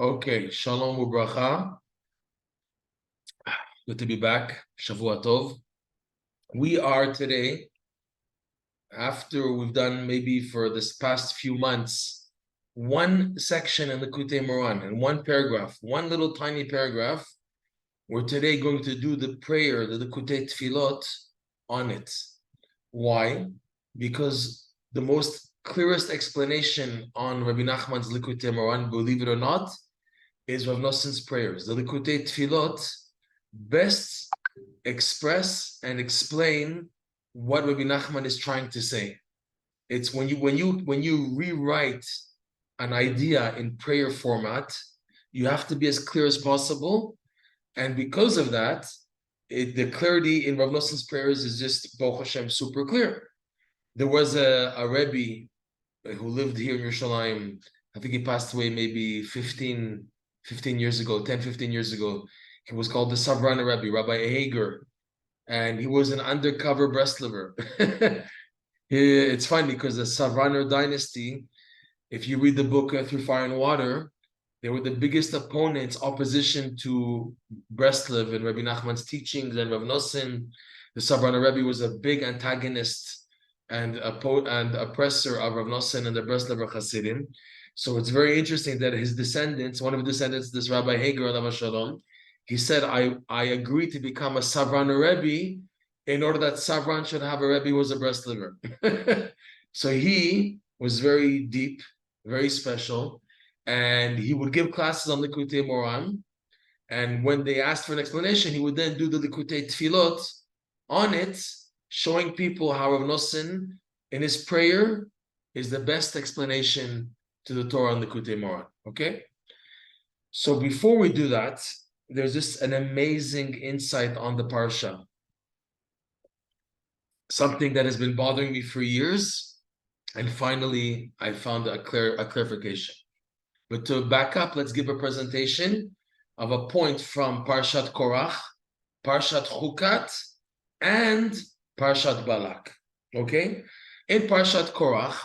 Okay, Shalom Ubracha. Good to be back. Shavua Tov. We are today, after we've done maybe for this past few months, one section in the Likutey Moran, and one paragraph, one little tiny paragraph, we're today going to do the prayer, the Likutey Tefilot, on it. Why? Because the most clearest explanation on Rabbi Nachman's Likutey Moran, believe it or not, is Reb Noson's prayers. The Likutey Tefilot best express and explain what Rabbi Nachman is trying to say. It's when you rewrite an idea in prayer format, you have to be as clear as possible, and because of that, the clarity in Rav Noson's prayers is just Baruch Hashem super clear. There was a Rebbe who lived here in Yerushalayim. I think he passed away maybe 15 years ago, 10, 15 years ago. He was called the Savrana Rebbe, Rabbi Hager, and he was an undercover Breslover. It's funny because the Savrana dynasty, if you read the book Through Fire and Water, they were the biggest opponents, opposition to Breslov and Rabbi Nachman's teachings and Rav Noson. The Savrana Rebbe was a big antagonist and oppressor of Rav Noson and the Breslover Hasidim. So it's very interesting that his descendants, one of his descendants, this Rabbi Hager, alav shalom, he said, I agreed to become a Savrana Rebbe in order that Savran should have a Rebbe who was a Breslover. So he was very deep, very special, and he would give classes on Likutey Moran, and when they asked for an explanation, he would then do the Likutey Tefilot on it, showing people how Rav Noson, in his prayer, is the best explanation to the Torah on Likutey Moran. Okay? So before we do that, there's just an amazing insight on the Parsha. Something that has been bothering me for years, and finally I found a clarification. But to back up, let's give a presentation of a point from Parshat Korach, Parshat Chakat, and Parshat Balak. Okay? In Parshat Korach,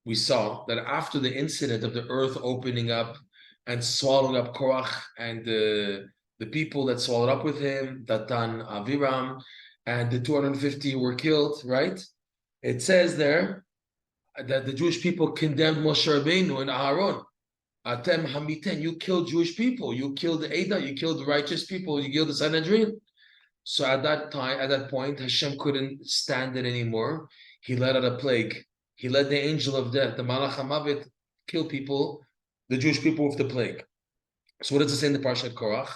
we saw that after the incident of the earth opening up and swallowing up Korach and the people that swallowed up with him, Datan, Aviram, and the 250 were killed, right? It says there that the Jewish people condemned Moshe Rabbeinu and Aaron. Atem hamiten, you killed Jewish people, you killed the Ada, you killed the righteous people, you killed the Sanhedrin. So at that point, Hashem couldn't stand it anymore. He let out a plague. He let the angel of death, the Malach HaMavet, kill people, the Jewish people with the plague. So what does it say in the Parshat Korach?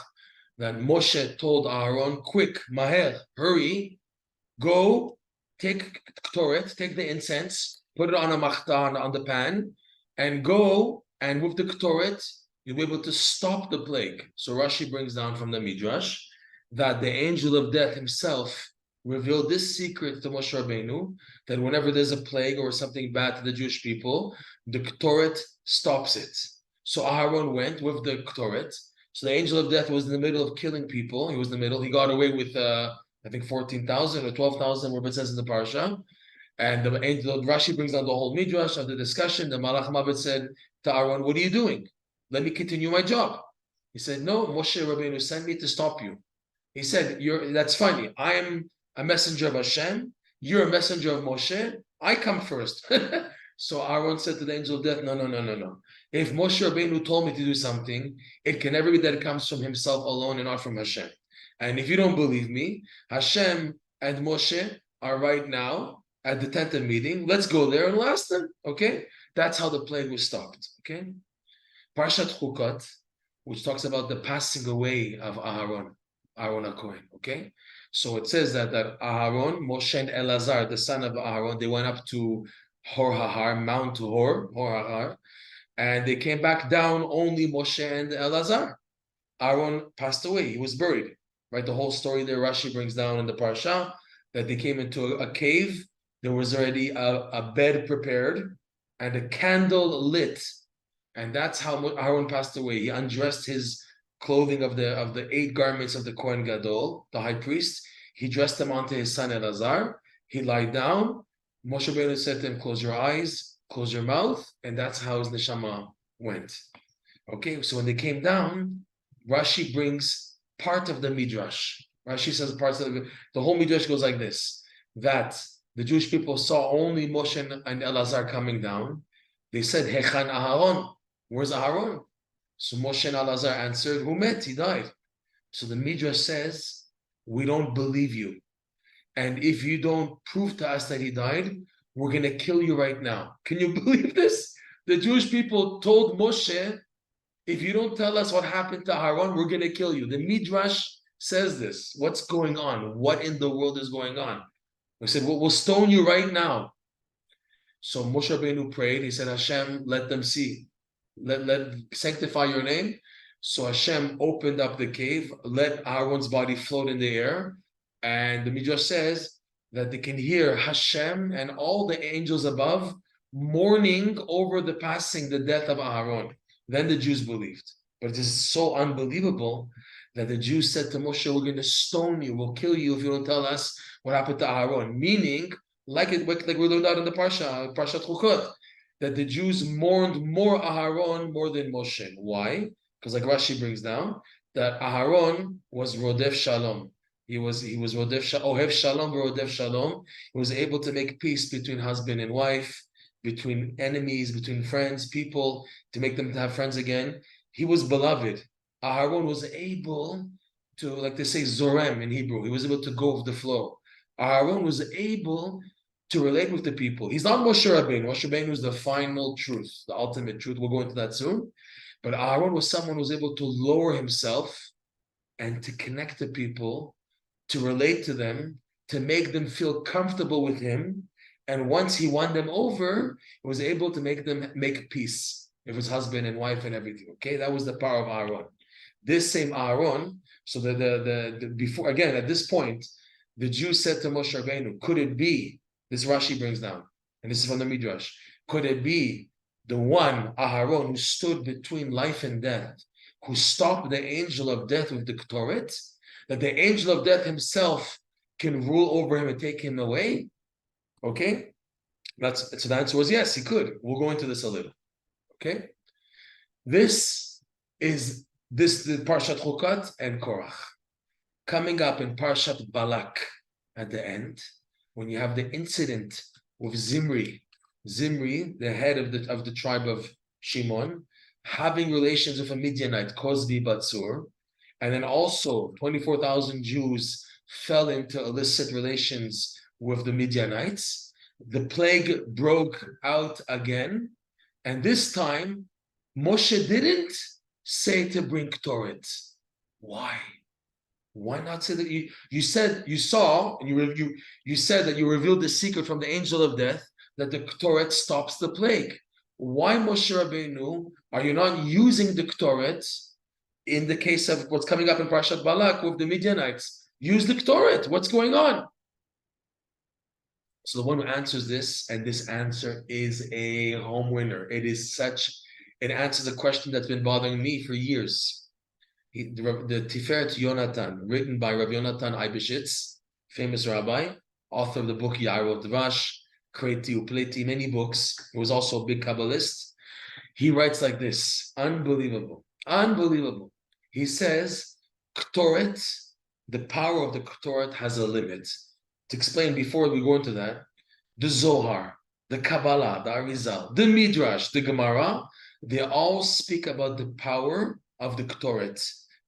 That Moshe told Aaron, quick, Maher, hurry, go, take ketoret, take the incense, put it on a machta, on the pan, and go, and with the ketoret, you'll be able to stop the plague. So Rashi brings down from the Midrash that the angel of death himself revealed this secret to Moshe Rabbeinu, that whenever there's a plague or something bad to the Jewish people, the ketoret stops it. So Aaron went with the ketoret. So the angel of death was in the middle of killing people. He was in the middle. He got away with, I think, 14,000 or 12,000, whatever it says in the Parsha. And the angel, Rashi brings down the whole Midrash of the discussion. The Malach Mavet said to Aaron, what are you doing? Let me continue my job. He said, no, Moshe Rabbeinu sent me to stop you. He said, that's funny. I am a messenger of Hashem. You're a messenger of Moshe. I come first. So Aaron said to the angel of death, no. If Moshe Rabbeinu told me to do something, it can never be that it comes from himself alone and not from Hashem. And if you don't believe me, Hashem and Moshe are right now at the tent of meeting. Let's go there and last them. Okay? That's how the plague was stopped. Okay? Parshat Chakat, which talks about the passing away of Aaron HaKohen. Okay? So it says that Aaron, Moshe and Elazar, the son of Aaron, they went up to Hor HaHar, Mount Hor HaHar, and they came back down only Moshe and Elazar. Aaron passed away. He was buried. Right? The whole story there, Rashi brings down in the Parsha, that they came into a cave. There was already a bed prepared and a candle lit. And that's how Aaron passed away. He undressed his clothing of the 8 garments of the Kohen Gadol, the high priest. He dressed them onto his son Elazar. He lied down. Moshe Rabbeinu said to him, close your eyes, close your mouth, and that's how his neshama went. Okay, so when they came down, Rashi brings part of the Midrash. Rashi says parts of the whole Midrash goes like this, that the Jewish people saw only Moshe and Elazar coming down. They said, Hechan Aharon, where's Aharon? So Moshe and Elazar answered, who met? He died. So the Midrash says, we don't believe you. And if you don't prove to us that he died, we're going to kill you right now. Can you believe this? The Jewish people told Moshe, if you don't tell us what happened to Aaron, we're going to kill you. The Midrash says this. What's going on? What in the world is going on? We said, well, we'll stone you right now. So Moshe Rabbeinu prayed. He said, Hashem, let them see. Let sanctify your name. So Hashem opened up the cave, let Aaron's body float in the air. And the Midrash says that they can hear Hashem and all the angels above mourning over the passing, the death of Aaron. Then the Jews believed. But it is so unbelievable that the Jews said to Moshe, we're going to stone you, we'll kill you if you don't tell us what happened to Aaron. Meaning, like we learned out in the Parshat Korach-Chakat-Balak, that the Jews mourned more Aharon more than Moshe. Why? Because like Rashi brings down, that Aharon was Rodef Shalom. He was Rodef Ohev Shalom, Rodef Shalom. He was able to make peace between husband and wife, between enemies, between friends, people, to make them to have friends again. He was beloved. Aharon was able to, like they say, Zorem in Hebrew. He was able to go with the flow. Aharon was able to relate with the people. He's not Moshe Rabbeinu. Moshe Rabbeinu is the final truth, the ultimate truth. We'll go into that soon. But Aharon was someone who was able to lower himself and to connect to people, to relate to them, to make them feel comfortable with him. And once he won them over, he was able to make them make peace. It was husband and wife and everything. Okay, that was the power of Aaron. This same Aaron. So the before again at this point, the Jews said to Moshe Rabbeinu, "Could it be?" This Rashi brings down, and this is from the Midrash. Could it be the one Aaron who stood between life and death, who stopped the angel of death with the ketoret, that the angel of death himself can rule over him and take him away? Okay, so the answer was yes, he could. We'll go into this a little. Okay, this is the Parshat Chokat and Korach. Coming up in Parshat Balak at the end, when you have the incident with Zimri, the head of the tribe of Shimon, having relations with a Midianite, Kozbi Batsur, and then also 24,000 Jews fell into illicit relations with the Midianites. The plague broke out again, and this time Moshe didn't say to bring ketoret. Why? Why not say that you said you saw and you said that you revealed the secret from the angel of death that the ketoret stops the plague? Why, Moshe Rabbeinu, are you not using the ketoret in the case of what's coming up in Parshat Balak with the Midianites? Use the ketoret. What's going on? So the one who answers this, and this answer is a home winner. It answers a question that's been bothering me for years. The Tiferet Yonatan, written by Rabbi Yonatan Eibeshitz, famous rabbi, author of the book Yarot Dvash, Kreti Upleti, many books. He was also a big Kabbalist. He writes like this, unbelievable. He says, ketoret, the power of the ketoret has a limit. To explain before we go into that, the Zohar, the Kabbalah, the Arizal, the Midrash, the Gemara, they all speak about the power of the ketoret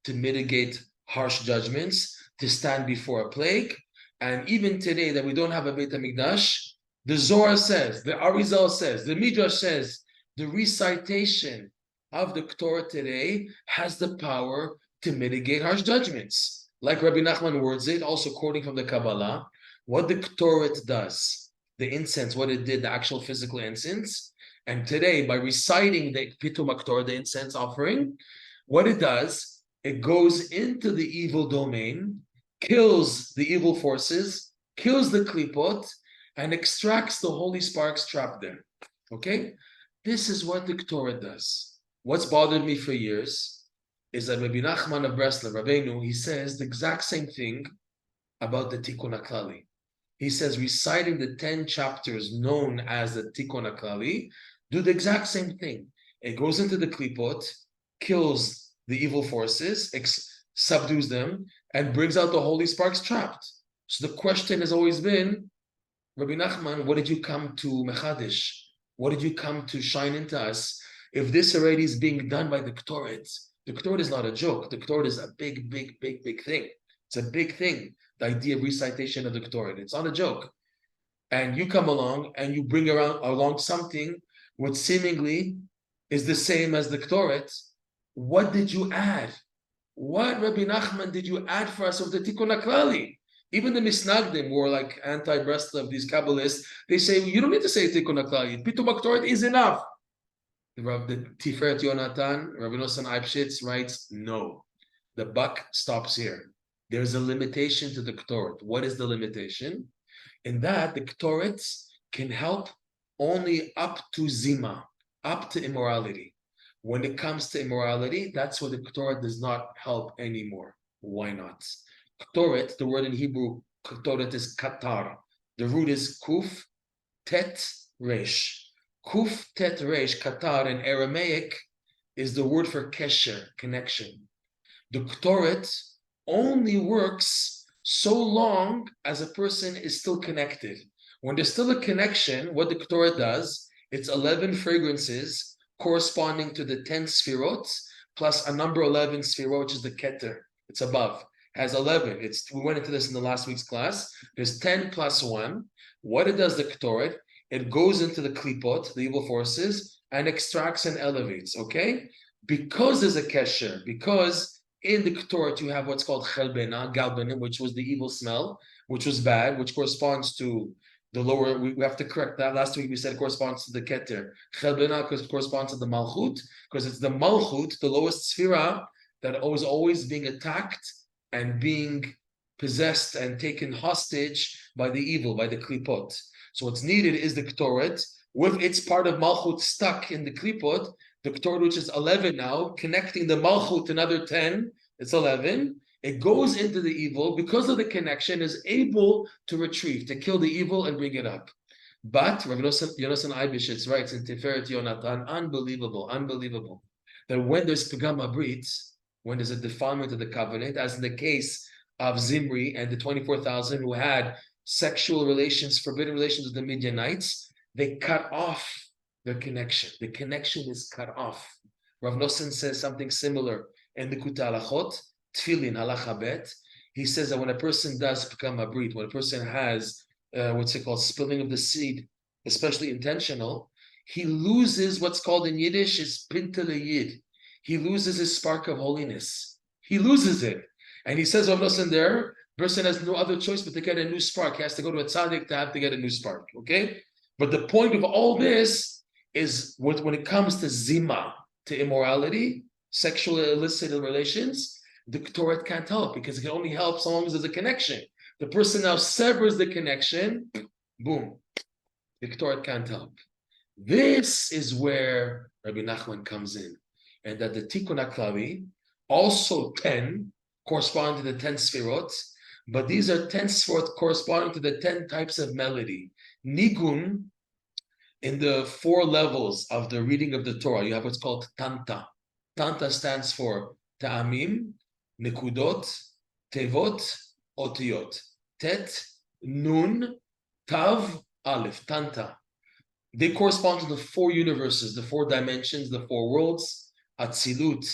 to mitigate harsh judgments, to stand before a plague. And even today that we don't have a Beit HaMikdash, the Zohar says, the Arizal says, the Midrash says, the recitation of the ketoret today has the power to mitigate harsh judgments. Like Rabbi Nachman words it, also quoting from the Kabbalah, what the ketoret does, the incense, what it did, the actual physical incense, and today by reciting the Pitum HaKetoret, the incense offering, what it does, it goes into the evil domain, kills the evil forces, kills the klipot, and extracts the holy sparks trapped there. Okay? This is what the ketoret does. What's bothered me for years is that Rabbi Nachman of Breslov, Rabbeinu, he says the exact same thing about the Tikkun Haklali. He says reciting the 10 chapters known as the Tikkun Haklali do the exact same thing. It goes into the klipot, kills the evil forces, subdues them, and brings out the holy sparks trapped. So the question has always been, Rabbi Nachman, what did you come to Mechadish? What did you come to shine into us? If this already is being done by the ketoret is not a joke. The ketoret is a big, big, big, big thing. It's a big thing. The idea of recitation of the ketoret. It's not a joke. And you come along and you bring along something which seemingly is the same as the ketoret. What did you add? What, Rabbi Nachman, did you add for us of the Tikkun Haklali? Even the Misnagdim, who are like anti-Breslov, these Kabbalists, they say, you don't need to say Tikkun Haklali. Pitum HaKetoret is enough. The Tiferet Yonatan, Reb Noson Eibshitz writes, no. The buck stops here. There's a limitation to the Ketoret. What is the limitation? In that, the Ketorets can help only up to Zima, up to immorality. When it comes to immorality, that's where the ketoret does not help anymore. Why not? Ketoret, the word in Hebrew, ketoret is katar. The root is kuf, tet, resh. Kuf, tet, resh, katar in Aramaic is the word for kesher, connection. The ketoret only works so long as a person is still connected. When there's still a connection, what the ketoret does, it's 11 fragrances corresponding to the 10 sfirot, plus a number 11 sfirot, which is the keter. It's above. Has 11. We went into this in the last week's class. There's 10 plus 1. What it does, the ketoret, it goes into the klipot, the evil forces, and extracts and elevates, okay? Because there's a kesher, because in the ketoret you have what's called chelbena, galbenim, which was the evil smell, which was bad, which corresponds to the lower, we have to correct that. Last week we said it corresponds to the keter. Chelbena corresponds to the malchut, because it's the malchut, the lowest sphera, that was always being attacked and being possessed and taken hostage by the evil, by the klipot. So what's needed is the ketoret, with its part of malchut stuck in the klipot, the ketoret, which is 11 now, connecting the malchut to another 10, it's 11. It goes into the evil, because of the connection, is able to retrieve, to kill the evil and bring it up. But Reb Noson Eibshitz writes in Tiferet Yonatan, unbelievable, that when there's Pagam Abrit, when there's a defilement of the covenant, as in the case of Zimri and the 24,000 who had sexual relations, forbidden relations with the Midianites, they cut off their connection. The connection is cut off. Rav Noson says something similar in the Likutey Tefilot, Tfilin halacha bet. He says that when a person does become a brit, when a person has what's it called, spilling of the seed, especially intentional, he loses what's called in Yiddish is pintele yid. He loses his spark of holiness. He loses it. And he says, Rav Noson there, person has no other choice but to get a new spark. He has to go to a tzaddik to have to get a new spark. Okay? But the point of all this is when it comes to zima, to immorality, sexual illicit relations, the ketoret can't help, because it can only help so long as there's a connection. The person now severs the connection, boom, the ketoret can't help. This is where Rabbi Nachman comes in, and that the Tikkun Haklali, also 10, correspond to the 10 sfirot, but these are 10 sfirot corresponding to the 10 types of melody. Nigun, in the 4 levels of the reading of the Torah, you have what's called Tanta. Tanta stands for Ta'amim, Nekudot, Tevot, Otiyot. Tet, Nun, Tav, Aleph, Tanta. They correspond to the 4 universes, the 4 dimensions, the 4 worlds, Atzilut,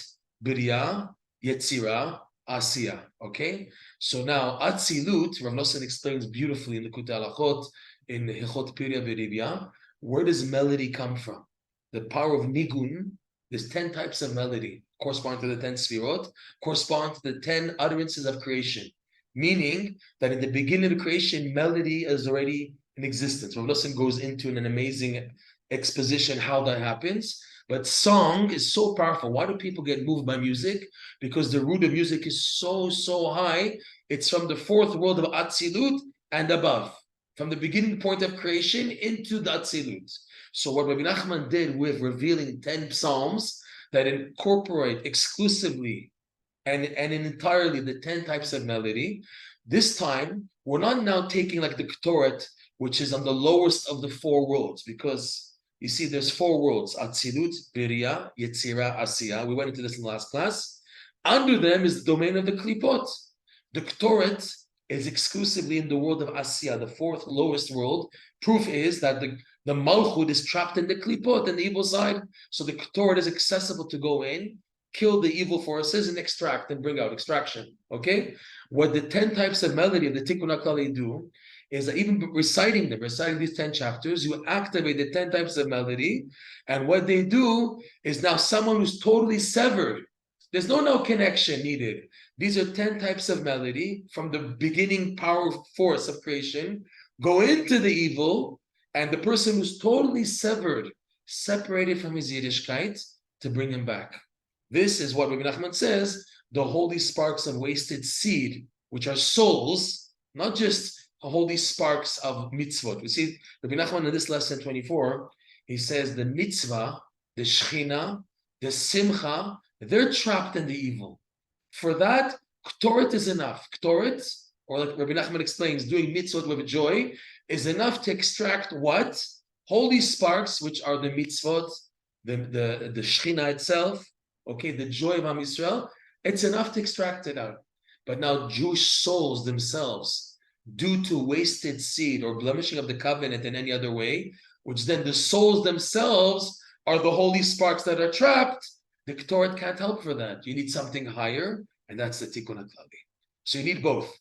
Biriya, Yetzira, Asiya. Okay? So now, Atzilut, Rav Noson explains beautifully in the Likutey Halachot, in Hilchot Pirya V'Ribya, where does melody come from? The power of Nigun, there's 10 types of melody, correspond to the 10 sfirot, correspond to the 10 utterances of creation. Meaning that in the beginning of creation, melody is already in existence. Rav Noson goes into an amazing exposition how that happens. But song is so powerful. Why do people get moved by music? Because the root of music is so high. It's from the 4th world of Atzilut and above. From the beginning point of creation into the Atzilut. So what Rabbi Nachman did with revealing 10 psalms that incorporate exclusively and entirely the 10 types of melody, this time we're not now taking like the ketoret, which is on the lowest of the 4 worlds, because You see, there's 4 worlds: Atzilut, Biriya, Yetzira, Asiya. We went into this in the last class. Under them is the domain of the Klipot. The ketoret is exclusively in the world of Asiya, the 4th lowest world. Proof is that the Malchut is trapped in the Klipot, in the evil side. So the ketoret is accessible to go in, kill the evil forces, and extract and bring out extraction. Okay? What the 10 types of melody of the Tikkun Haklali do is that even reciting these 10 chapters, you activate the 10 types of melody. And what they do is now someone who's totally severed. There's no connection needed. These are 10 types of melody from the beginning power force of creation, go into the evil, and the person who's totally severed, separated from his Yiddishkeit, to bring him back. This is what Rabbi Nachman says, the holy sparks of wasted seed, which are souls, not just holy sparks of mitzvot. We see Rabbi Nachman in this lesson 24, he says the mitzvah, the shechina, the simcha, they're trapped in the evil. For that, ketoret is enough. Ketoret, or like Rabbi Nachman explains, doing mitzvot with joy, is enough to extract what? Holy sparks, which are the mitzvot, the shechina itself, okay, the joy of Am Yisrael. It's enough to extract it out. But now Jewish souls themselves, due to wasted seed or blemishing of the covenant in any other way, which then the souls themselves are the holy sparks that are trapped, the ketoret can't help for that. You need something higher, and that's the Tikkun Haklali. So you need both.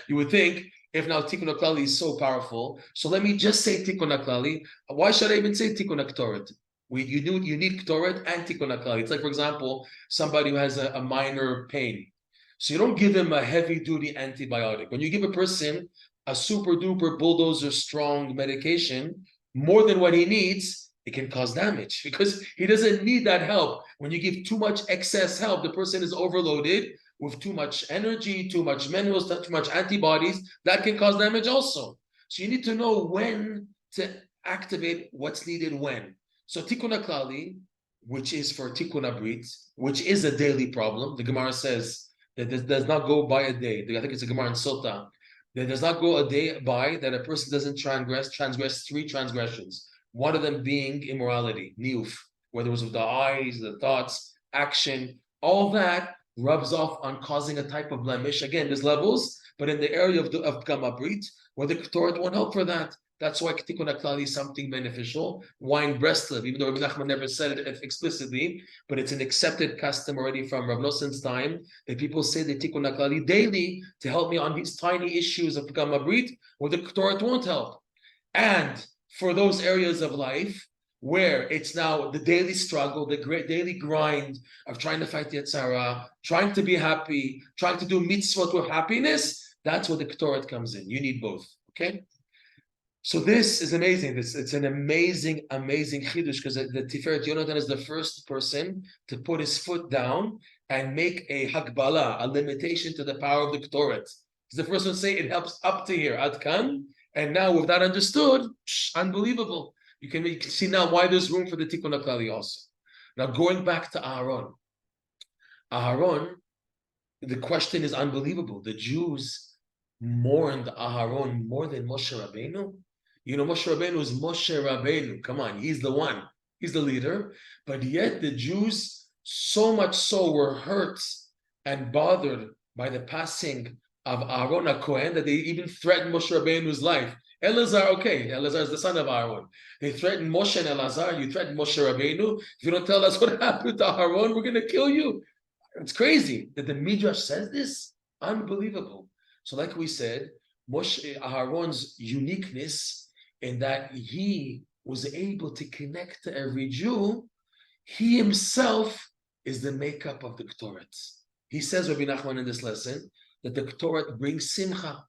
You would think, if now Tikkun Haklali is so powerful, so let me just say Tikkun Haklali. Why should I even say Tikkun Ketoret? You need ketoret and Tikkun Haklali. It's like, for example, somebody who has a minor pain. So you don't give him a heavy-duty antibiotic. When you give a person a super-duper bulldozer strong medication, more than what he needs, it can cause damage because he doesn't need that help. When you give too much excess help, the person is overloaded with too much energy, too much minerals, too much antibodies. That can cause damage also. So you need to know when to activate what's needed when. So Tikkun Haklali, which is for Tikkun Abrit, which is a daily problem. The Gemara says that this does not go by a day. I think it's a Gemara in Sota. There does not go a day by that a person doesn't transgress 3 transgressions. One of them being immorality, niuf, whether it was with the eyes, the thoughts, action, all that rubs off on causing a type of blemish. Again, there's levels, but in the area of Pgam Abrit, where the ketoret won't help for that. That's why Tikkun Haklali is something beneficial. Wine breastlive, even though Reb Nachman never said it explicitly, but it's an accepted custom already from Reb Noson's time that people say the Tikkun Haklali daily to help me on these tiny issues of Pgam Abrit, where the ketoret won't help. And for those areas of life where it's now the daily struggle, the great daily grind of trying to fight the Yetzirah, trying to be happy, trying to do mitzvot with happiness, that's where the ketoret comes in. You need both, okay? So this is amazing. It's an amazing chiddush because the Tiferet Yonatan is the first person to put his foot down and make a hakbala, a limitation to the power of the ketoret. He's the first one to say it helps up to here, ad kan. And now with that understood, unbelievable. You can see now why there's room for the Tikkun Haklali also. Now going back to Aharon. Aharon, the question is unbelievable. The Jews mourned Aharon more than Moshe Rabbeinu. You know, Moshe Rabbeinu is Moshe Rabbeinu. Come on, he's the one. He's the leader. But yet the Jews so much so were hurt and bothered by the passing of Aaron HaKohen that they even threatened Moshe Rabbeinu's life. Elazar, okay, Elazar is the son of Aaron. They threatened Moshe and Elazar. You threatened Moshe Rabbeinu. If you don't tell us what happened to Aaron, we're going to kill you. It's crazy that the Midrash says this. Unbelievable. So like we said, Aaron's uniqueness in that he was able to connect to every Jew, he himself is the makeup of the ketoret. He says, Rabbi Nachman in this lesson, that the ketoret brings simcha.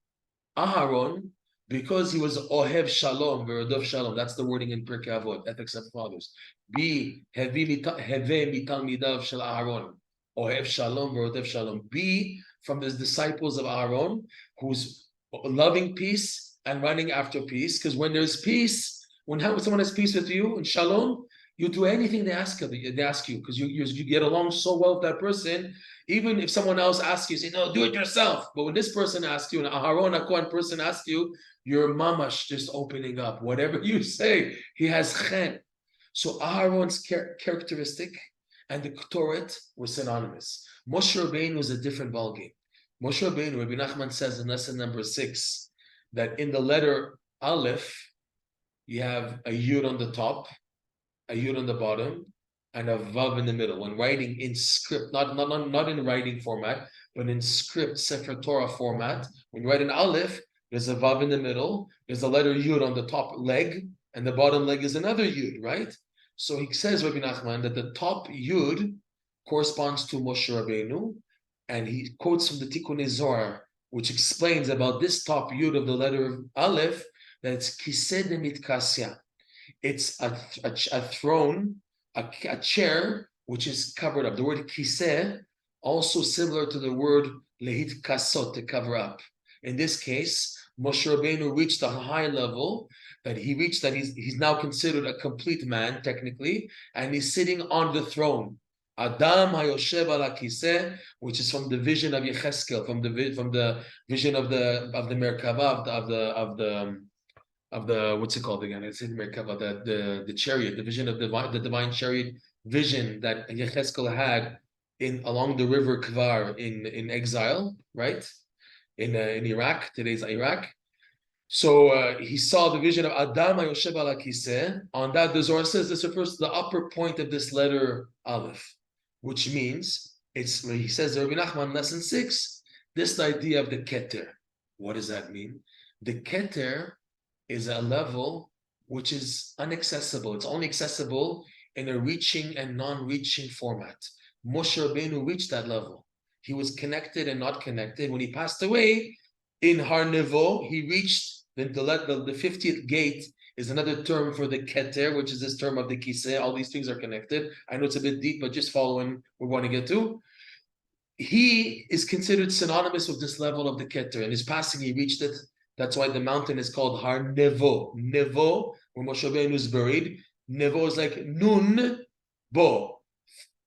Aharon, because he was ohev shalom, verodov shalom, that's the wording in Pirkei Avot, Ethics of Fathers. Be heve mitalmidav shel Aharon, ohev shalom, verodov shalom. Be from the disciples of Aharon, who's loving peace and running after peace. Because when there's peace, when someone has peace with you and shalom, you do anything they ask you, because you get along so well with that person. Even if someone else asks you, say, no, do it yourself. But when this person asks you, an Aharon HaKohen person asks you, your mamash just opening up. Whatever you say, he has chen. So Aharon's characteristic and the ketoret were synonymous. Moshe Rabbeinu was a different ballgame. Moshe Rabbeinu, Rabbi Nachman says in lesson number 6, that in the letter Aleph, you have a Yud on the top, a Yud on the bottom, and a Vav in the middle. When writing in script, not in writing format, but in script, Sefer Torah format, when you write an Aleph, there's a Vav in the middle, there's a letter Yud on the top leg, and the bottom leg is another Yud, right? So he says, Rabbi Nachman, that the top Yud corresponds to Moshe Rabbeinu, and he quotes from the Tikkun Zohar, which explains about this top Yud of the letter Aleph, that it's Kiseh de Mitkasya. It's a throne, a chair, which is covered up. The word Kiseh, also similar to the word Lehit Kasot, to cover up. In this case, Moshe Rabbeinu reached a high level that he's now considered a complete man, technically, and he's sitting on the throne. Adam Hayoshev ala Kiseh, which is from the vision of Yecheskel, from the vision of the Merkava, of the what's it called again? It's in Merkava, the chariot, the vision of the divine chariot vision that Yecheskel had along the river Kvar in exile, right? In Iraq, today's Iraq. So he saw the vision of Adam Hayoshev ala Kiseh. On that, the Zohar says this refers to the upper point of this letter Aleph, which means he says, Rabbi Nachman, lesson 6, this idea of the keter. What does that mean? The keter is a level which is inaccessible. It's only accessible in a reaching and non-reaching format. Moshe Rabbeinu reached that level. He was connected and not connected. When he passed away in Har Nevo, he reached the 50th gate is another term for the keter, which is this term of the kiseh. All these things are connected. I know it's a bit deep, but just following we want to get to. He is considered synonymous with this level of the keter. In his passing, he reached it. That's why the mountain is called Har Nevo. Nevo, where Moshe Rabbeinu is buried. Nevo is like Nun Bo.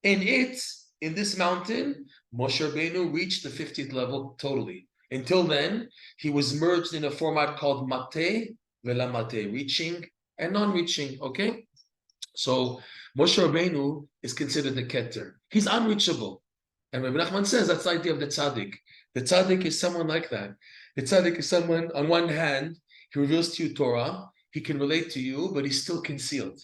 In this mountain, Moshe Rabbeinu reached the 50th level totally. Until then, he was merged in a format called Mate Vela Mate, reaching and non-reaching, okay? So Moshe Rabbeinu is considered the keter. He's unreachable. And Rabbi Nachman says that's the idea of the tzaddik. The tzaddik is someone like that. The tzaddik is someone, on one hand, he reveals to you Torah, he can relate to you, but he's still concealed.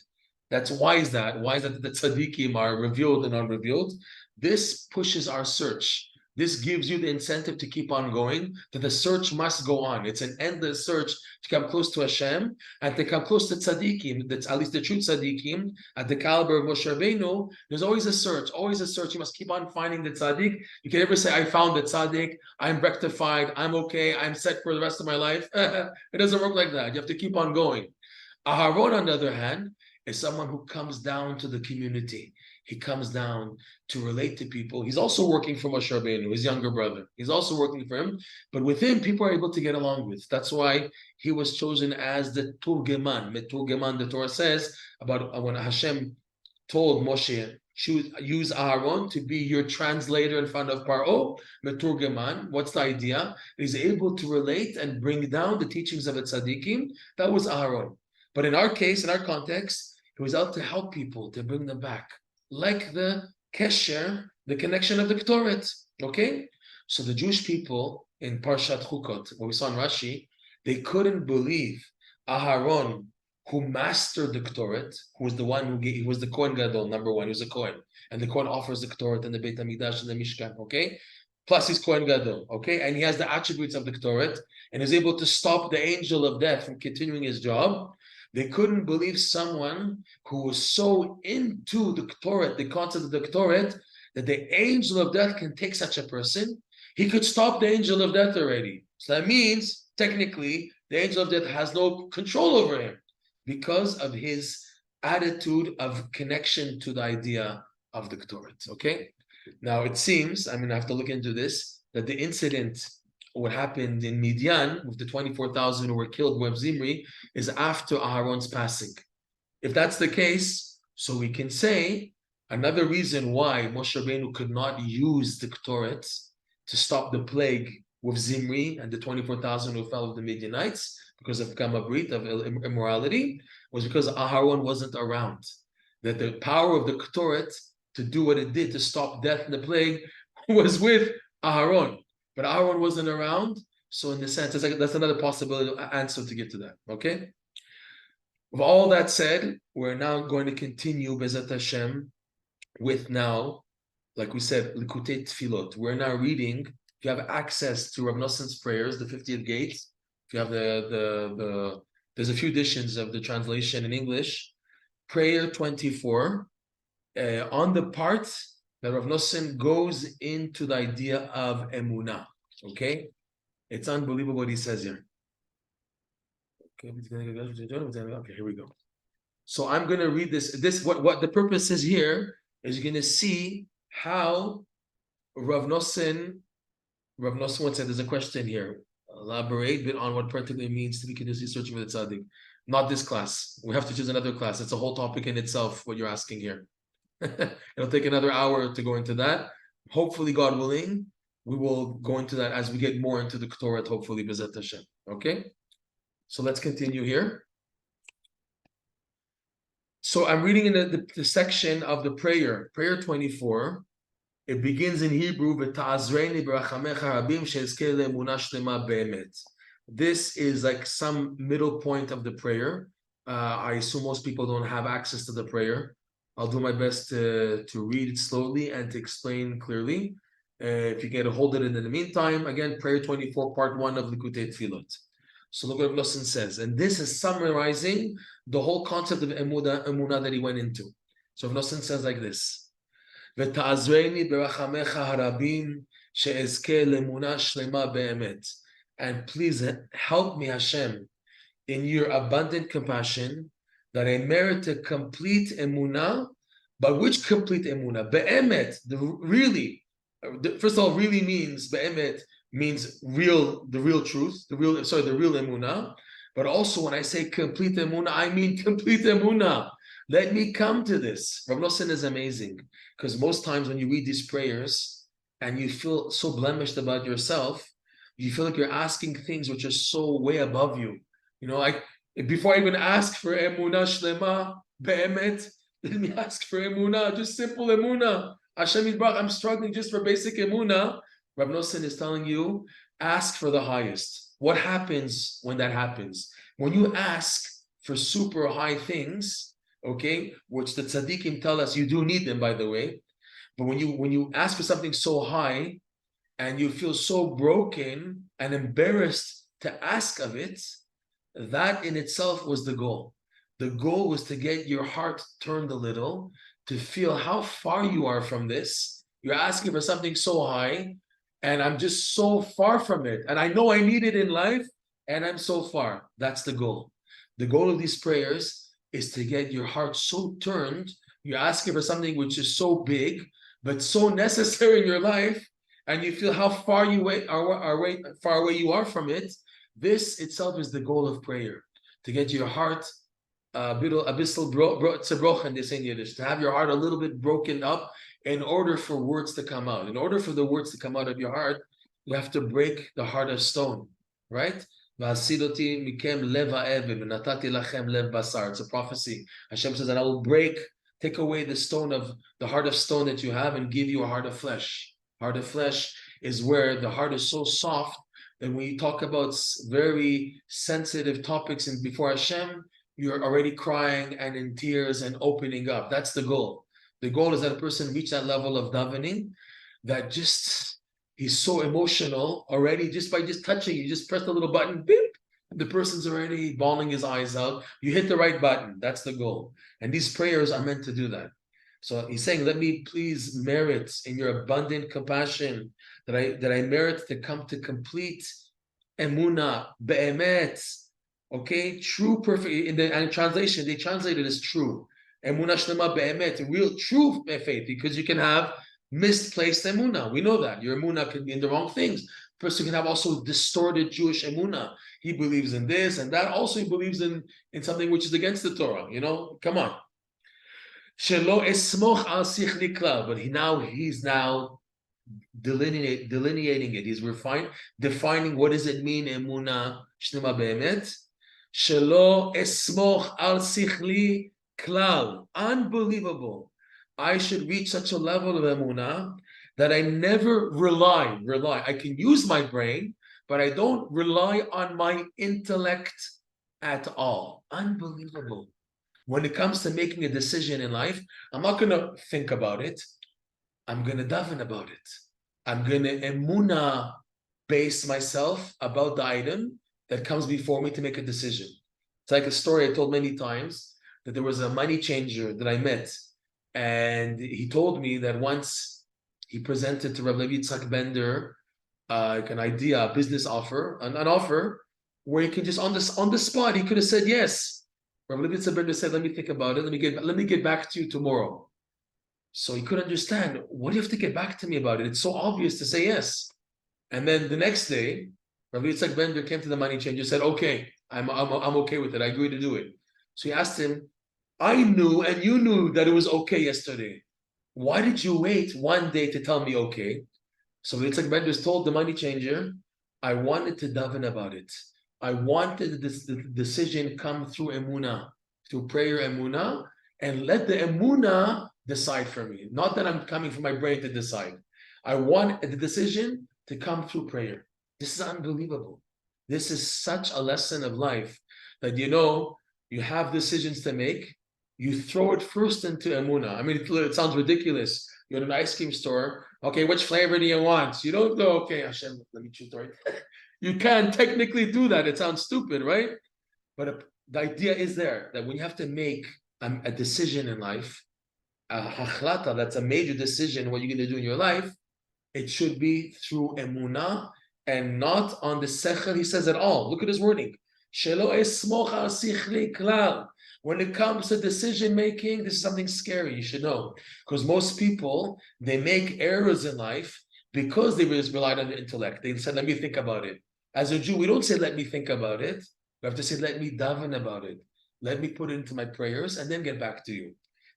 Why is that? Why is that the tzaddikim are revealed and unrevealed? This pushes our search. This gives you the incentive to keep on going, that the search must go on. It's an endless search to come close to Hashem and to come close to tzaddikim, that's at least the true tzaddikim, at the caliber of Moshe Rabbeinu. There's always a search, always a search. You must keep on finding the tzaddik. You can never say, I found the tzaddik, I'm rectified, I'm okay, I'm set for the rest of my life. It doesn't work like that. You have to keep on going. Aharon, on the other hand, is someone who comes down to the community. He comes down to relate to people. He's also working for Moshe Rabbeinu, his younger brother. He's also working for him, but with him, people are able to get along with. That's why he was chosen as the Turgeman. Turgeman, the Torah says about when Hashem told Moshe, use Aaron to be your translator in front of Paro. Meturgeman, what's the idea? He's able to relate and bring down the teachings of the tzaddikim. That was Aaron. But in our case, in our context, he was out to help people, to bring them back. Like the kesher, the connection of the ketoret, okay? So the Jewish people in Parshat Chukot, what we saw in Rashi, they couldn't believe Aharon, who mastered the ketoret, who was the one who he was the Kohen Gadol, number one, he was a Kohen, and the Kohen offers the ketoret in the Beit HaMikdash and the Mishkan, okay? Plus he's Kohen Gadol, okay? And he has the attributes of the ketoret, and is able to stop the angel of death from continuing his job. They couldn't believe someone who was so into the ketoret, the concept of the ketoret, that the angel of death can take such a person. He could stop the angel of death already. So that means, technically, the angel of death has no control over him because of his attitude of connection to the idea of the ketoret, okay? Now, it seems, I have to look into this, that the incident what happened in Midian with the 24,000 who were killed with Zimri is after Aharon's passing. If that's the case, so we can say another reason why Moshe Rabbeinu could not use the ketoret to stop the plague with Zimri and the 24,000 who fell with the Midianites because of Gama Brit, of immorality, was because Aharon wasn't around. that the power of the ketoret to do what it did to stop death and the plague was with Aharon. But Aharon wasn't around. So in the sense, that's another possibility answer to get to that. Okay? With all that said, we're now going to continue Bezat Hashem with now, like we said, Likutey Tefilot. We're now reading. If you have access to Reb Noson's prayers, the 50th gate, if you have there's a few editions of the translation in English. Prayer 24, on the part that Reb Noson goes into the idea of Emunah. Okay, it's unbelievable what he says here. Okay, here we go. So I'm going to read this. What the purpose is here is you're going to see how Reb Noson once said, there's a question here. Elaborate a bit on what practically means to be continuously searching for the tzaddik. Not this class. We have to choose another class. It's a whole topic in itself, what you're asking here. It'll take another hour to go into that. Hopefully, God willing, we will go into that as we get more into the ketoret, hopefully, B'ezrat Hashem. Okay? So let's continue here. So I'm reading in the section of the prayer 24. It begins in Hebrew, this is like some middle point of the prayer. I assume most people don't have access to the prayer. I'll do my best to read it slowly and to explain clearly. If you get a hold of it in the meantime, again, prayer 24, part 1 of Likutey Tefilot. So look what Reb Noson says. And this is summarizing the whole concept of Emunah that he went into. So Reb Noson says like this. ותעזרני ברחמך הרבים שאזכה לאמונה שלמה באמת. And please help me, Hashem, in your abundant compassion, that I merit a complete emunah. But which complete emunah? Be'emet, really. First of all, really means be'emet means the real truth, the real emunah. But also, when I say complete emunah, I mean complete emunah. Let me come to this. Reb Noson is amazing, because most times when you read these prayers and you feel so blemished about yourself, you feel like you're asking things which are so way above you. You know, like before I even ask for emunah shlema be'emet, let me ask for emunah, just simple emunah. Hashem Yitbarach, I'm struggling just for basic emunah. Reb Noson is telling you, ask for the highest. What happens when that happens? When you ask for super high things, okay, which the tzaddikim tell us you do need them, by the way, but when you ask for something so high and you feel so broken and embarrassed to ask of it, that in itself was the goal. The goal was to get your heart turned a little, to feel how far you are from this. You're asking for something so high, and I'm just so far from it. And I know I need it in life, and I'm so far. That's the goal. The goal of these prayers is to get your heart so turned. You're asking for something which is so big, but so necessary in your life, and you feel how far far away you are from it. This itself is the goal of prayer, to get your heart a bissel zerbrochen, they say in Yiddish, to have your heart a little bit broken up in order for words to come out. In order for the words to come out of your heart, you have to break the heart of stone, right? It's a prophecy. Hashem says that I will take away the stone of the heart of stone that you have and give you a heart of flesh. Heart of flesh is where the heart is so soft that when you talk about very sensitive topics and before Hashem, you're already crying and in tears and opening up. That's the goal. The goal is that a person reach that level of davening that just he's so emotional already just by just touching. You just press the little button, beep, and the person's already bawling his eyes out. You hit the right button. That's the goal. And these prayers are meant to do that. So he's saying, let me please merit in your abundant compassion that I merit to come to complete emunah, be'emet. Okay, true, perfect. In the translation, they translate it as true. Emunah shlema be'emet, real, true faith, because you can have misplaced emunah. We know that your emunah can be in the wrong things. Person can have also distorted Jewish emunah. He believes in this and that. Also, he believes in something which is against the Torah. You know, come on. Shelo esmoch al sichli klal, but he's now delineating it. He's defining what does it mean emunah shlema be'emet. Shelo esmoch al sichli klal, unbelievable. I should reach such a level of emunah that I never rely. I can use my brain, but I don't rely on my intellect at all. Unbelievable. When it comes to making a decision in life, I'm not going to think about it. I'm going to daven about it. I'm going to emunah base myself about the item that comes before me to make a decision. It's like a story I told many times, that there was a money changer that I met, and he told me that once he presented to Reb Yitzhak Bender like an idea, a business offer, an offer where he could just on the spot he could have said yes. Reb Yitzhak Bender said, "Let me think about it. Let me get back to you tomorrow." So he could understand, what do you have to get back to me about it? It's so obvious to say yes. And then the next day, Rabbi Yitzhak Bender came to the money changer, said, "Okay, I'm okay with it. I agree to do it." So he asked him, "I knew and you knew that it was okay yesterday. Why did you wait one day to tell me okay?" So Yitzhak Bender told the money changer, "I wanted to daven about it. I wanted the decision come through emunah, through prayer emunah, and let the emunah decide for me. Not that I'm coming from my brain to decide. I want the decision to come through prayer." This is unbelievable. This is such a lesson of life that you have decisions to make. You throw it first into emunah. I mean, it sounds ridiculous. You're in an ice cream store. Okay, which flavor do you want? You don't go, "Okay, Hashem, let me choose the right." You can't technically do that. It sounds stupid, right? But the idea is there that when you have to make a decision in life, a hachlata, that's a major decision, what you're going to do in your life, it should be through emunah and not on the sechel. He says it all. Look at his wording. Shelo esmoch al sichli klal. When it comes to decision making, this is something scary. You should know, because most people, they make errors in life because they relied on the intellect. They said, "Let me think about it." As a Jew, we don't say, "Let me think about it." We have to say, "Let me daven about it. Let me put it into my prayers and then get back to you."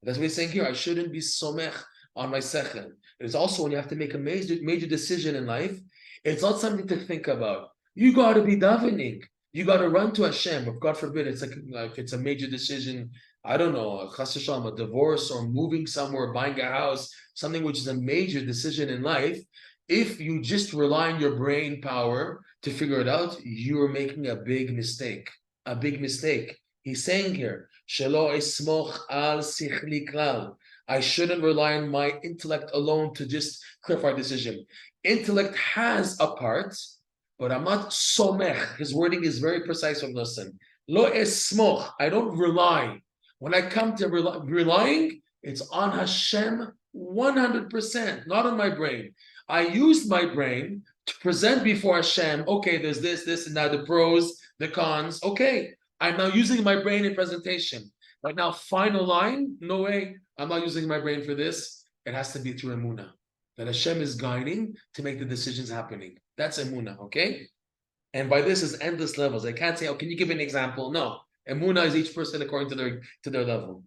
That's what he's saying here. I shouldn't be somech on my sechel. It's also when you have to make a major decision in life, it's not something to think about. You got to be davening. You got to run to Hashem. If God forbid, it's like it's a major decision. I don't know, a divorce or moving somewhere, buying a house, something which is a major decision in life. If you just rely on your brain power to figure it out, you're making a big mistake. A big mistake. He's saying here, "Shelo esmoch al sichli klal." I shouldn't rely on my intellect alone to just clarify a decision. Intellect has a part, but I'm not somech. His wording is very precise on Noson. Lo esmoch. I don't rely. When I come to relying, it's on Hashem 100%, not on my brain. I used my brain to present before Hashem. Okay, there's this, and now the pros, the cons. Okay, I'm now using my brain in presentation. Right now, final line, no way. I'm not using my brain for this. It has to be through emunah. That Hashem is guiding to make the decisions happening. That's emunah, okay? And by this is endless levels. I can't say, "Oh, can you give an example?" No. Emunah is each person according to their level.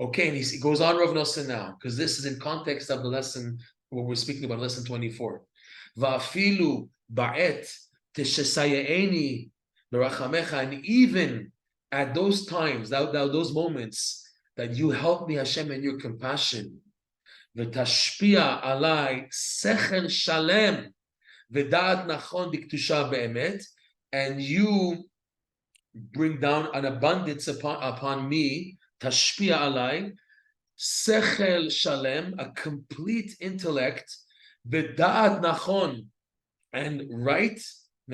Okay, and he goes on Reb Noson now, because this is in context of the lesson where we're speaking about lesson 24. Va'afilu ba'et teshesayeni b'rachamecha, and even at those times, those moments that you help me, Hashem, in your compassion, v'tashpia alai sechel shalem v'da'at nachon b'ktusha be'emet, and you bring down an abundance upon me, tashpia alai, sechel shalem, a complete intellect, v'da'at nachon, and right,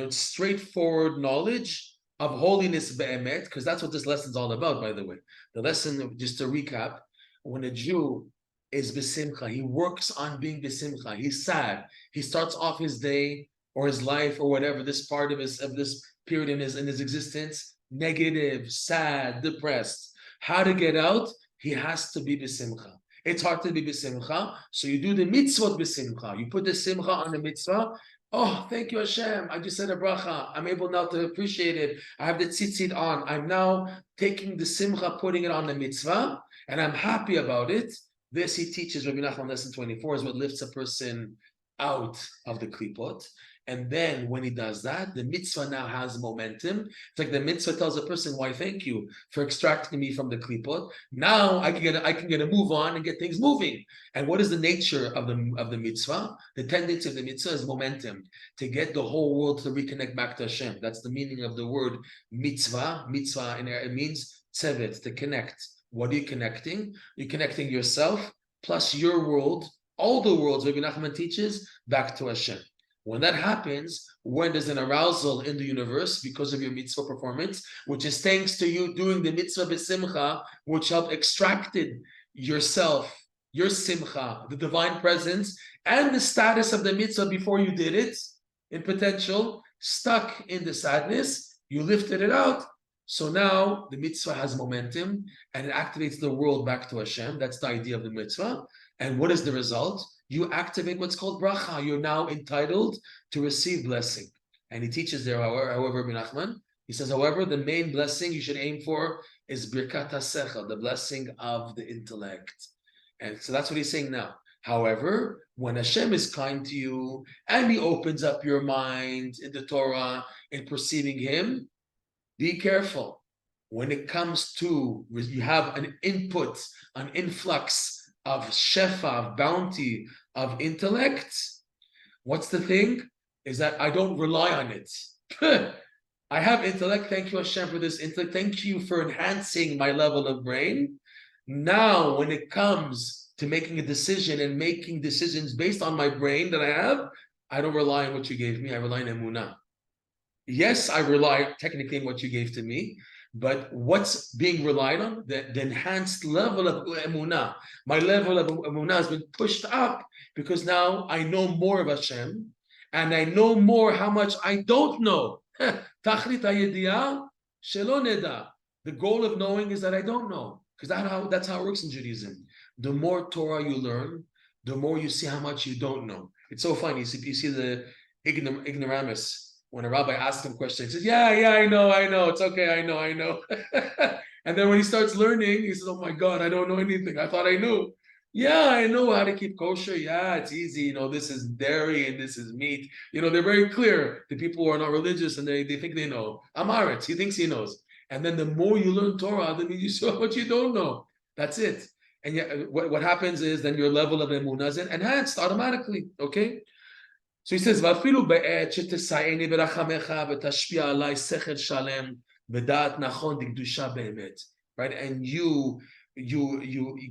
straightforward knowledge of holiness be'emet, because that's what this lesson's all about, by the way. The lesson, just to recap, when a Jew is besimcha, he works on being besimcha. He's sad. He starts off his day or his life or whatever, this part of this period in his existence, negative, sad, depressed. How to get out? He has to be besimcha. It's hard to be besimcha, so you do the mitzvot besimcha. You put the simcha on the mitzvah. Oh, thank you, Hashem. I just said a bracha. I'm able now to appreciate it. I have the tzitzit on. I'm now taking the simcha, putting it on the mitzvah, and I'm happy about it. This, he teaches, Rabbi Nachman, lesson 24, is what lifts a person out of the klipot. And then when he does that, the mitzvah now has momentum. It's like the mitzvah tells a person, why, thank you for extracting me from the klipot. Now I can get a move on and get things moving. And what is the nature of the mitzvah? The tendency of the mitzvah is momentum, to get the whole world to reconnect back to Hashem. That's the meaning of the word mitzvah. Mitzvah in it means tzevet, to connect. What are you connecting? You're connecting yourself plus your world, all the worlds Rabbi Nachman teaches, back to Hashem. When that happens, when there's an arousal in the universe because of your mitzvah performance, which is thanks to you doing the mitzvah b'simcha, which helped extracted yourself, your simcha, the divine presence, and the status of the mitzvah before you did it, in potential, stuck in the sadness, you lifted it out. So now the mitzvah has momentum and it activates the world back to Hashem. That's the idea of the mitzvah. And what is the result? You activate what's called bracha. You're now entitled to receive blessing. And he teaches there, however, Rabbi Nachman, he says, however, the main blessing you should aim for is birkat hasechel, the blessing of the intellect. And so that's what he's saying now. However, when Hashem is kind to you and he opens up your mind in the Torah in perceiving him, be careful. When it comes to, you have an input, an influx of shefa, of bounty, of intellect, what's the thing? Is that I don't rely on it. I have intellect, thank you Hashem for this intellect, thank you for enhancing my level of brain. Now, when it comes to making a decision and making decisions based on my brain that I have, I don't rely on what you gave me, I rely on Emunah. Yes, I rely technically on what you gave to me, but what's being relied on? The enhanced level of Emunah. My level of Emunah has been pushed up because now I know more of Hashem and I know more how much I don't know. Tachlit hayediyah shelo neda. The goal of knowing is that I don't know, because that's how it works in Judaism. The more Torah you learn, the more you see how much you don't know. It's so funny. You see the ignoramus. When a rabbi asks him questions, he says, yeah, I know, it's okay, I know. And then when he starts learning, he says, oh my God, I don't know anything. I thought I knew. Yeah, I know how to keep kosher. Yeah, it's easy. This is dairy and this is meat. They're very clear. The people who are not religious and they think they know. Amaretz, he thinks he knows. And then the more you learn Torah, the more you see how much you don't know. That's it. And yet, what happens is then your level of emunah is enhanced automatically. Okay? So he says, "Vafilu be'et shetesayeni berachamecha v'tashpia alai sechel shalem v'dat nachon dikdusha be'emet." Right, and you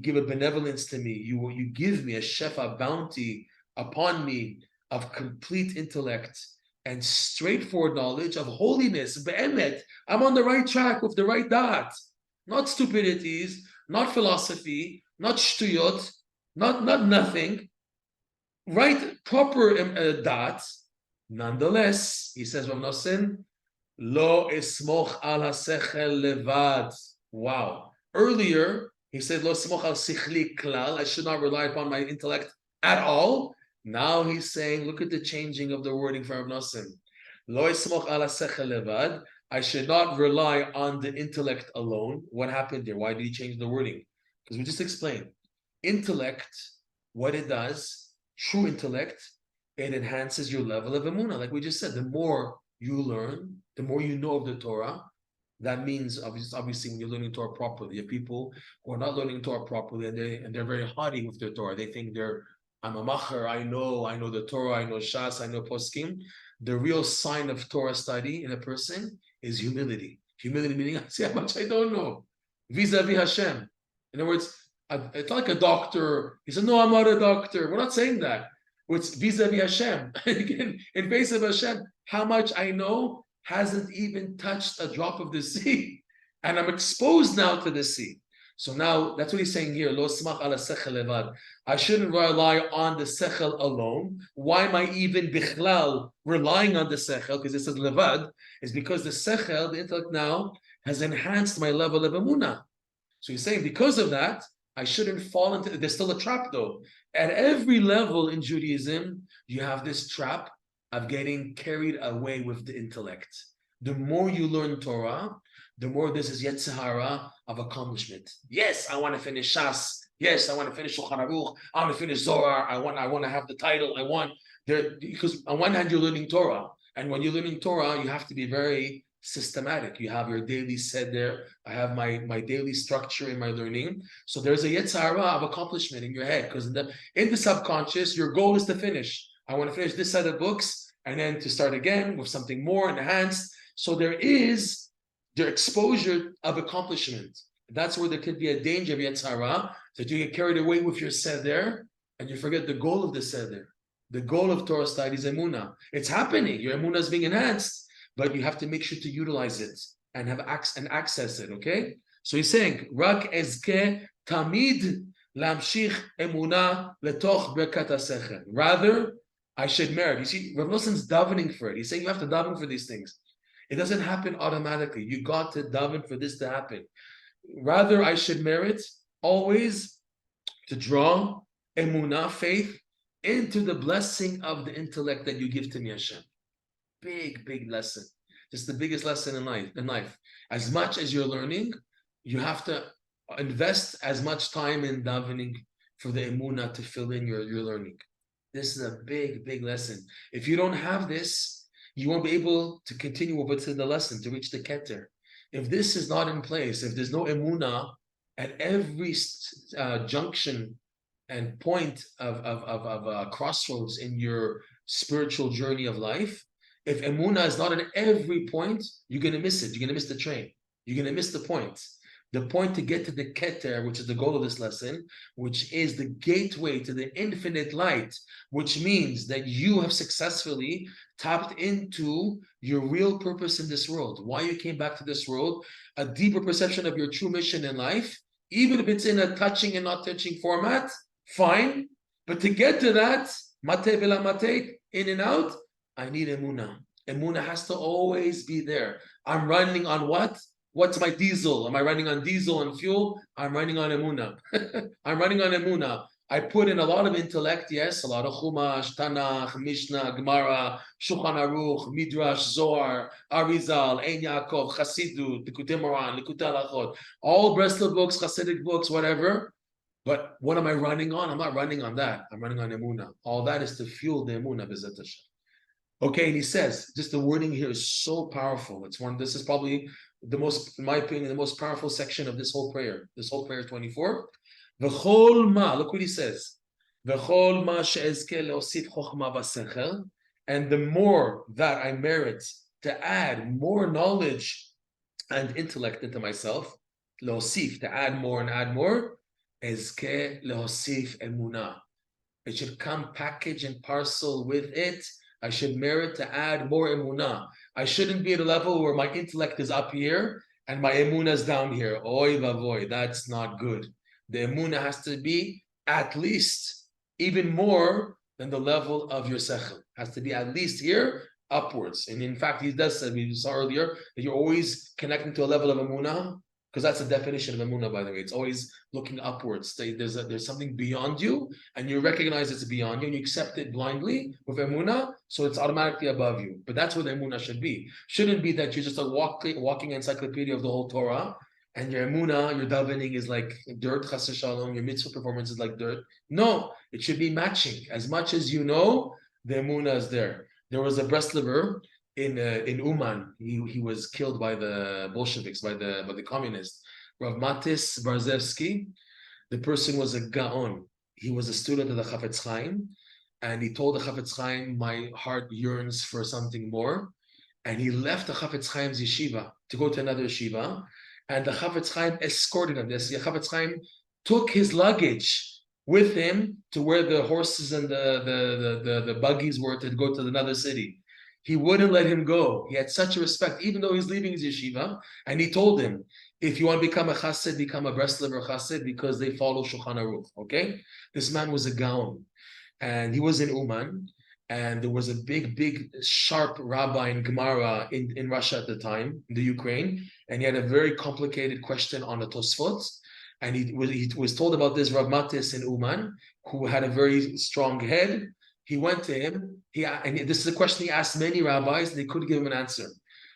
give a benevolence to me. You give me a shefa bounty upon me of complete intellect and straightforward knowledge of holiness. Be'emet, I'm on the right track with the right dot, not stupidities, not philosophy, not shtuyot, not nothing. Right, proper dots. Nonetheless, he says, Reb Noson, lo esmoch al hasechel levad. Wow. Earlier, he said, lo esmoch al sichli klal. I should not rely upon my intellect at all. Now he's saying, look at the changing of the wording for Reb Noson. Lo esmoch al hasechel levad. I should not rely on the intellect alone. What happened there? Why did he change the wording? Because we just explained. Intellect, what it does, true intellect, it enhances your level of emunah. Like we just said, the more you learn, the more you know of the Torah. That means obviously when you're learning Torah properly, you have people who are not learning Torah properly and they're very haughty with their Torah. They think I'm a macher, I know the Torah, I know Shas, I know poskim. The real sign of Torah study in a person is humility. Humility meaning I see how much I don't know. Vis-a-vis Hashem. In other words, it's like a doctor. He said, no, I'm not a doctor. We're not saying that. It's vis-a-vis Hashem. Again, in face of Hashem, how much I know hasn't even touched a drop of the sea. And I'm exposed now to the sea. So now, that's what he's saying here. Lo smach ala sechel levad. I shouldn't rely on the sechel alone. Why am I even bichlal relying on the sechel? Because it says levad. Is because the sechel, the intellect now, has enhanced my level of emunah. So he's saying because of that, I shouldn't fall into, there's still a trap though. At every level in Judaism, you have this trap of getting carried away with the intellect. The more you learn Torah, the more this is Yetzer Hara of accomplishment. Yes, I want to finish Shas. Yes, I want to finish Shulchan Aruch. I want to finish Zohar. I want to have the title. Because on one hand, you're learning Torah. And when you're learning Torah, you have to be very systematic. You have your daily seder. I have my daily structure in my learning. So there's a yetzara of accomplishment in your head, because in the subconscious, your goal is to finish. I want to finish this set of books and then to start again with something more enhanced. So there is the exposure of accomplishment. That's where there could be a danger of yetzara, that you get carried away with your seder and you forget the goal of the seder. The goal of Torah study is Emunah. It's happening. Your Emunah is being enhanced, but you have to make sure to utilize it and have access it. Okay. So he's saying, "Rak ezke tamid lamshich Emunah letoch berkat hasechel." Rather, I should merit. You see, Reb Noson's davening for it. He's saying you have to daven for these things. It doesn't happen automatically. You got to daven for this to happen. Rather, I should merit always to draw Emunah, faith, into the blessing of the intellect that you give to me, Hashem. Big lesson. Just the biggest lesson in life. As much as you're learning, you have to invest as much time in davening for the emunah to fill in your learning. This is a big lesson. If you don't have this, you won't be able to continue over to the lesson, to reach the keter. If this is not in place, if there's no emunah at every junction and point of crossroads in your spiritual journey of life, if emunah is not at every point, you're going to miss it. You're going to miss the train. You're going to miss the point. The point to get to the keter, which is the goal of this lesson, which is the gateway to the infinite light, which means that you have successfully tapped into your real purpose in this world, why you came back to this world, a deeper perception of your true mission in life, even if it's in a touching and not touching format, fine. But to get to that, mate vela mate, in and out, I need emunah. Emunah has to always be there. I'm running on what? What's my diesel? Am I running on diesel and fuel? I'm running on emunah. I'm running on emunah. I put in a lot of intellect, yes, a lot of Chumash, Tanakh, Mishnah, Gemara, Shulchan Aruch, Midrash, Zohar, Arizal, Ein Yaakov, Chassidut, Likutey Moran, Likutey Halachot, all Breslov books, Hasidic books, whatever. But what am I running on? I'm not running on that. I'm running on emunah. All that is to fuel the emunah, B'ezrat Hashem. Okay, and he says, just the wording here is so powerful. This is probably the most, in my opinion, the most powerful section of this whole prayer. This whole prayer 24. V'chol ma, look what he says. V'chol ma she'ezke le'osif chochma v'sechel, and the more that I merit to add more knowledge and intellect into myself, le'osif, to add more and add more, ezke le'osif emunah. It should come package and parcel with it. I should merit to add more emunah. I shouldn't be at a level where my intellect is up here and my emunah is down here. Oy vavoy, that's not good. The emunah has to be at least even more than the level of your sechel. Has to be at least here upwards. And in fact, he does say, we saw earlier, that you're always connecting to a level of emunah, because that's the definition of emunah, by the way. It's always looking upwards. There's something beyond you, and you recognize it's beyond you, and you accept it blindly with emunah, so it's automatically above you. But that's what the emunah should be. Shouldn't be that you're just a walking encyclopedia of the whole Torah, and your emunah, your davening is like dirt, chas v'shalom, your mitzvah performance is like dirt. No, it should be matching. As much as you know, the emunah is there. There was a Breslover in Uman. He was killed by the Bolsheviks, by the communists. Rav Matis Barzevsky, the person was a Gaon. He was a student of the Chafetz Chaim, and he told the Chafetz Chaim, my heart yearns for something more. And he left the Chafetz Chaim's yeshiva to go to another yeshiva, and the Chafetz Chaim escorted him. The Chafetz Chaim took his luggage with him to where the horses and the buggies were to go to another city. He wouldn't let him go. He had such a respect, even though he's leaving his yeshiva. And he told him, if you want to become a chassid, become a Breslover chassid, because they follow Shulchan Aruch, okay? This man was a Gaon. And he was in Uman. And there was a big, sharp rabbi in Gemara in Russia at the time, in the Ukraine. And he had a very complicated question on the Tosfot. And he was told about this Rav Matis in Uman, who had a very strong head. He went to him, and this is a question he asked many rabbis, and they couldn't give him an answer.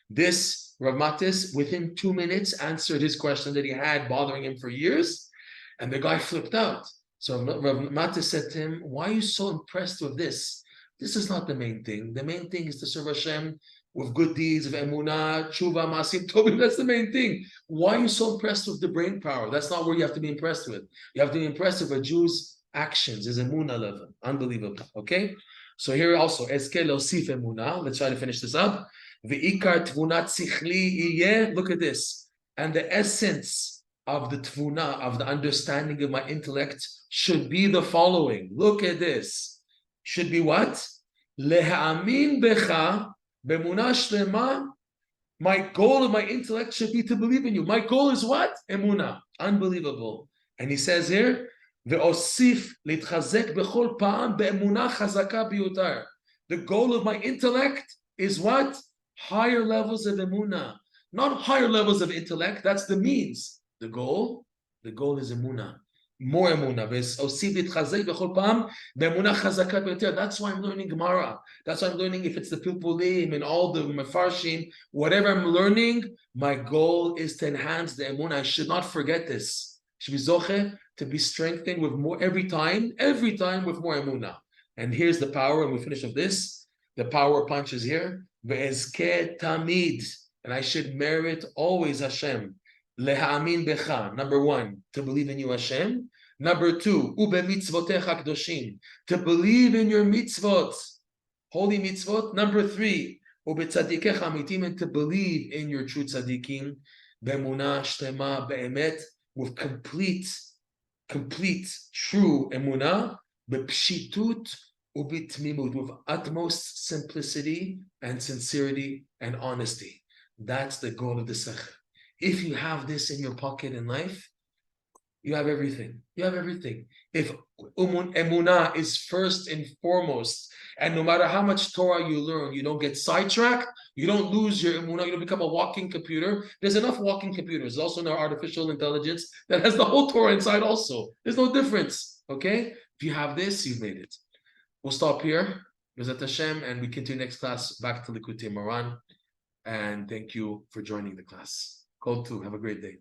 This Rav Matis, within 2 minutes, answered his question that he had bothering him for years, and the guy flipped out. So Rav Matis said to him, why are you so impressed with this? This is not the main thing. The main thing is to serve Hashem with good deeds of Emunah, Tshuva, Masim, Tovim. That's the main thing. Why are you so impressed with the brain power? That's not where you have to be impressed with. You have to be impressed with a Jew's actions, his Emunah level. Unbelievable. Okay? So here also, Ezke Leosif Emunah. Let's try to finish this up. Ve'ikar Tvunat Sichli Iyeh. Look at this. And the essence of the Tvuna, of the understanding of my intellect, should be the following. Look at this. Should be what? Le'ha'amin becha be'emunah shlema. My goal of my intellect should be to believe in you. My goal is what? Emunah. Unbelievable. And he says here, ve'osif litchazek bechol pa'am be'emunah chazaka biyutar. The goal of my intellect is what? Higher levels of emunah. Not higher levels of intellect. That's the means. The goal is emunah. More emunah. That's why I'm learning Gemara. That's why I'm learning if it's the Pilpulim and all the Mefarshim, whatever I'm learning, my goal is to enhance the emunah. I should not forget this. Should be zoche to be strengthened with more every time with more emunah. And here's the power, and we finish with this. The power punch is here. Ve'ezke tamid. And I should merit always Hashem. Leha'amin becha. Number one, to believe in you, Hashem. Number two, ube mitzvotecha kdoshim. To believe in your mitzvot, holy mitzvot. Number three, ube tzadikecha amitim. And to believe in your true tzadikim. Be'emunah shtema be'emet. With complete, true emunah. Be'pshitut ubitmimut. With utmost simplicity and sincerity and honesty. That's the goal of the Sechel. If you have this in your pocket in life, you have everything. You have everything. If Emunah is first and foremost, and no matter how much Torah you learn, you don't get sidetracked, you don't lose your Emunah, you don't become a walking computer. There's enough walking computers. There's also no artificial intelligence that has the whole Torah inside also. There's no difference, okay? If you have this, you've made it. We'll stop here. B'ezrat Hashem, and we continue next class back to Likutey Moran. And thank you for joining the class. Kol Tu, have a great day.